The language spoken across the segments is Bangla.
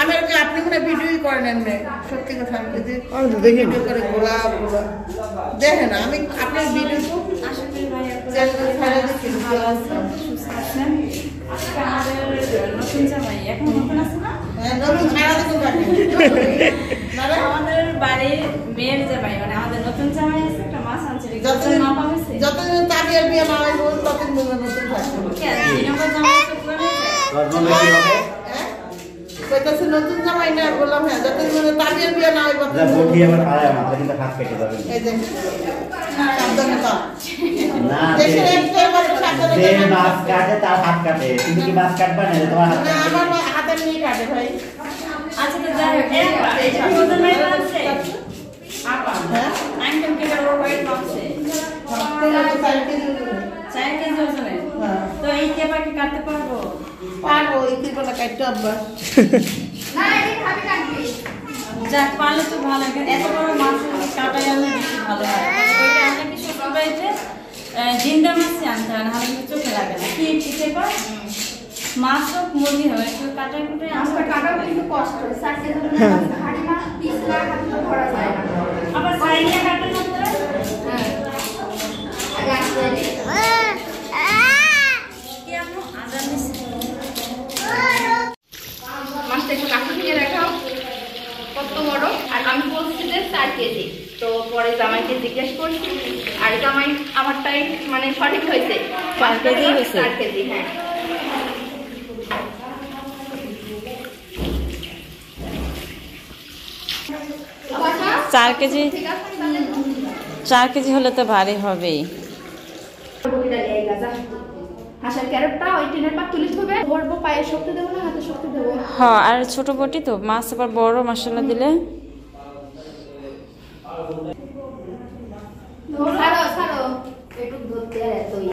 আমি আপনি কোনো ভিডিও করেন এমনি সত্যি কথা আমি দেখি করে গোলাপ দেখেন আমি আপনার ভিডিও আমাদের বাড়ির মেয়ের জামাই মানে আমাদের নতুন জামাই আছে একটা মাছ আনছে যতদিন তাবিয়ার বিয়ে না হয় ততদিন নতুন কইতাছে নতুন জামাই না বললাম হ্যাঁ যতদিন তাবিয়ার বিয়ে না হয় বটি আবার আয় আমাদের কিন্তু হাত কেটে যাবে এই যে সাবধানে তো না দেশের একটা বড় সাবধানে যে মাছ কাটে তার হাত কাটে তুমি কি মাছ কাটবা না তোমার হাত না আমার হাতের নিয়ে কাটে ভাই আচ্ছা তো যাই হোক এই যে নতুন মেয়ে আছে আপা হ্যাঁ আইটেম কে বড় হোয়াইট বক্সে 4 কেজি ওজনের তো এই কেবা কি কাটতে পারবো পারবো এই বলা কাটতে আব্বা না এই ভাবে কাটবি যা পারলে তো ভালো এত বড় মাছ কাটাই আনলে বেশি ভালো হয় ওইটা আমরা কি শ্বশুর বাড়িতে জিন্দা মাছই আনতে হয় না হলে চোখে লাগে না কি কেবা মাছ হোক মুরগি হয় একটু কাটাই কুটে আমরা কাটাও কিন্তু কষ্ট 4 কেজি হাড়ি মাছ পিস না হাতে ধরা যায় না আবার সাইডে কাটার মতো হ্যাঁ আগে আসলে কি আপু আদার মিশে মাছটা একটু কাছে থেকে রাখাও কত বড় আর আমি বলছি যে 4 কেজি তো পরে জামাইকে জিজ্ঞেস করছি আর জামাই আমারটাই মানে সঠিক হয়েছে 4 কেজি হয়েছে 4 কেজি হ্যাঁ 4 কেজি 4 কেজি হলে তো ভারী হবেই হাঁসের ক্যারেটটা ওই টিনের পা তুলে ধরবে ধরবো পায়ে শক্তি দেবো না হাতে শক্তি দেবো হ্যাঁ আর ছোট বটি তো মাছ আবার বড় মশলা দিলে ছাড়ো ছাড়ো একটু ধরতে আর এতই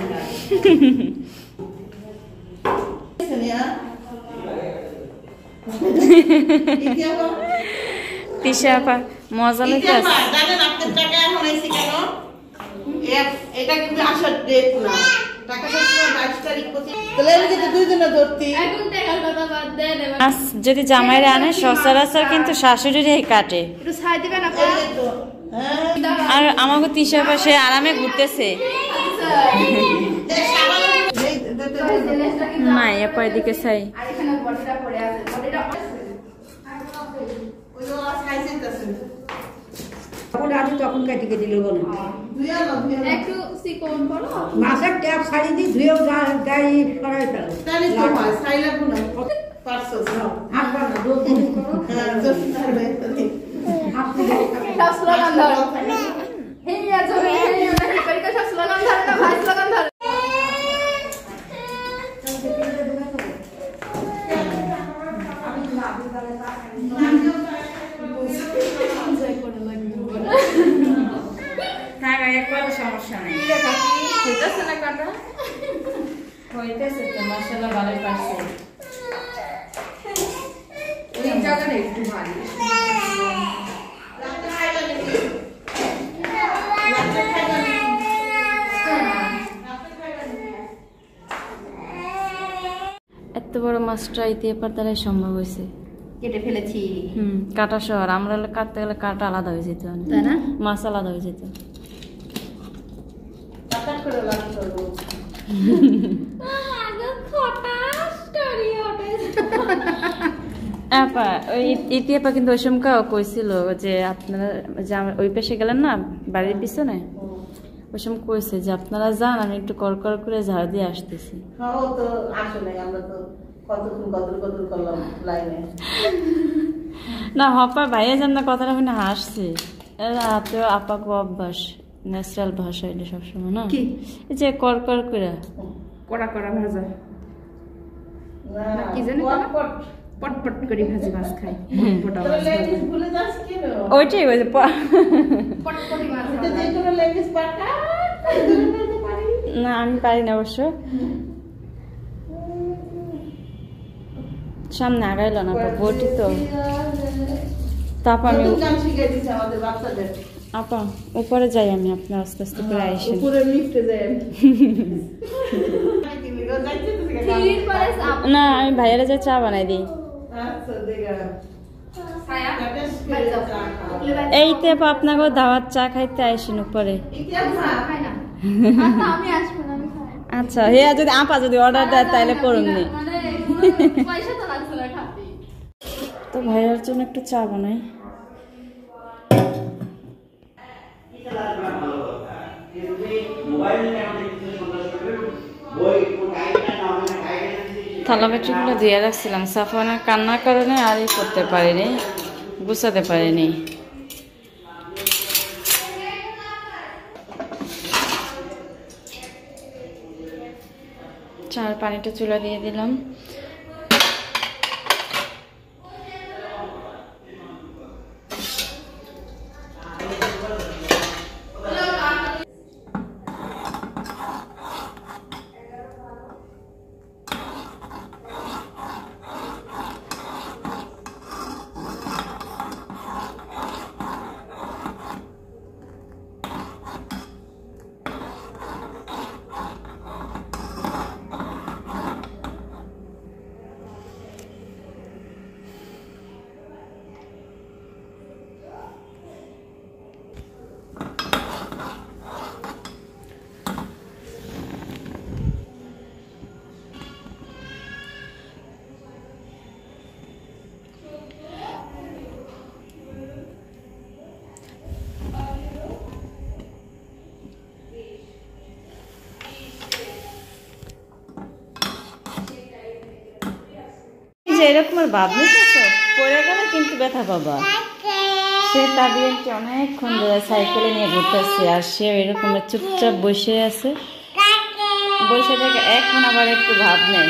তিশা আপা মজা লাগতেছে জানেন আপনার টাকা এখন আইছি কেন এটা কিন্তু আসার ডেট না টাকাটা ছিল 22 তারিখ তাহলে আমি যদি 2 দিনে ধরতি এখন টাকার কথা বাদ দে দেব মাছ যদি জামাইরা আনে সচরাচর কিন্তু শাশুড়িরাই কাটে একটু ছাই দিবেন না এই তো হ্যাঁ আর আমাকে তিশা পাশে আরামে ঘুরতেছে না আপা এদিকে চাই আর এখানে বডিটা পড়ে আছে বডিটা ওই খাইছেন তখন আজ তখন কেটে কেটে নেবো না একটু চিকন করো মাছের ট্যাপ ছাড়ি দিয়ে ধুয়েও গাড়ি সরাই ফেলো তাহলে তো হয় সাইলা গুনা পারছো হাত বাঁধা দোষ করো হ্যাঁ জোস করবে হাত দিয়ে সব স্লোগান ধর হেইয়া জমি হেইয়া নাকি পরীক্ষা সব স্লোগান ধর না ভাই স্লোগান ধর থাক একবার সমস্যা নেই হইতাছে না কাটা হইতেছে তো মশলা ভালোই পারছে এই জায়গাটা একটু ভারী এত বড় মাছটা ইতিহার দ্বারাই সম্ভব হয়েছে কেটে ফেলেছি কাটা শহর আমরা কাটতে গেলে কাটা আলাদা হয়ে যেত তাই না মাছ আলাদা হয়ে যেত টাকা করে লাভ করব আগে খটাস করি ওঠে আপা ওই ইতিহাপা কিন্তু ওই সময় কইছিল যে আপনারা যে ওই পাশে গেলেন না বাড়ির পিছনে ওই সময় কইছে যে আপনারা যান আমি একটু কর করে ঝাড় দিয়ে আসতেছি হ্যাঁ ও তো আসলে আমরা তো কতক্ষণ কদর করলাম লাইনে না হপা ভাইয়া যেন না কথাটা শুনে হাসছে তো আপাকে অভ্যাস ন্যাচারাল ভাষা এটা সবসময় না এই যে কর করে কড়া কড়া ভাজা না কি জানি পট পটপট করে ভাজি মাছ খাই পটপটা তো মাছ লেডিস ভুলে যাস কি রে ওইটাই ওই যে পটপটি মাছ এটা যে কোনো লেডিস পাটা পারি না আমি পারি না অবশ্য সামনে আগাইল না বটি তো তারপর আমি গান শিখিয়ে দিচ্ছে আমাদের বাচ্চাদের আপা উপরে যাই আমি আপনার আস্তে আস্তে করে আইসেন উপরে লিফটে যাই ডিগ্রির পরে চা না আমি ভাইয়ারে যে চা বানাই দিই। আচ্ছা দেখা ছায়া টেস্ট বাড়ি যাও এইতে আপনাকে দাওয়াত চা খাইতে আইসিন উপরে। চা খাই না আমি আসবো না আমি খাই আচ্ছা হে যদি আপা যদি অর্ডার দেয় তাহলে করুন নি। মানে পয়সা তো লাগছে না খাতে তো ভাইয়ার জন্য একটু চা বানাই। থালা বাটিগুলো দিয়ে রাখছিলাম, সাফওয়ানের কান্নার কারণে আর করতে পারিনি, গুছাতে পারিনি। চার পানিটা চুলা দিয়ে দিলাম। এরকম আর ভাব নিতেছো, পড়ে গেলে কিন্তু ব্যথা পাবা। সে তাবিয়ানকে অনেকক্ষণ ধরে সাইকেলে নিয়ে ঘুরতেছে, আর সে এরকম চুপচাপ বসে আছে, বসে থেকে এখন আবার একটু ভাব নেই।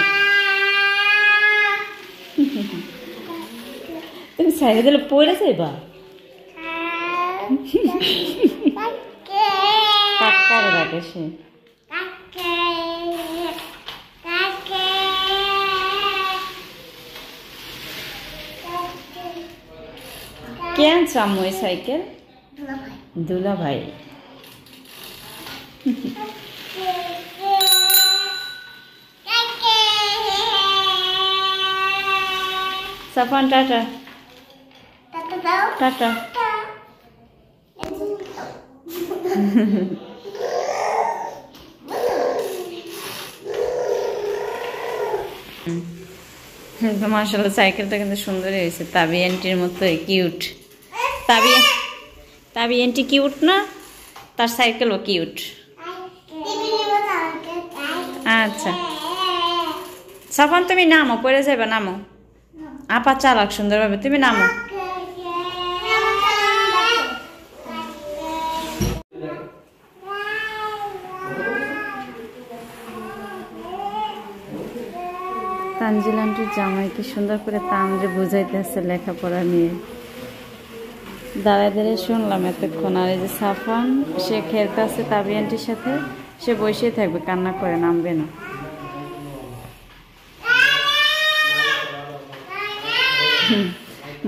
তুমি সাইকেল দিলে পড়ে যাইবা, কাকারে ডাকে সে। কে আনছো আম্মু এই সাইকেল? দুলা ভাই। Safan tata tata. মাশাআল্লাহ সাইকেলটা কিন্তু সুন্দরই হয়েছে, তাবি আন্টির মতো কিউট। তাবি আন্টি কিউট না, তার সাইকেলও কিউট। আচ্ছা সাফান তুমি নামো, পড়ে যাবে, নামো। আপা চালাক সুন্দরভাবে, তুমি নামো। তানজিল আন্টির জামাই কি সুন্দর করে তামরে বুঝাইতেছে লেখাপড়া নিয়ে। দাঁড়ায় দাঁড়ায় শুনলাম এতক্ষণ। আর এই যে সাফান, সে খেলতেছে তাবি আন্টির সাথে, সে বসে থাকবে, কান্না করে নামবে না।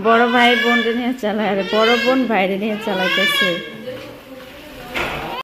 বড় ভাই বোনরে নিয়ে চালায়, আর বড় বোন ভাইরে নিয়ে চালাইতেছে।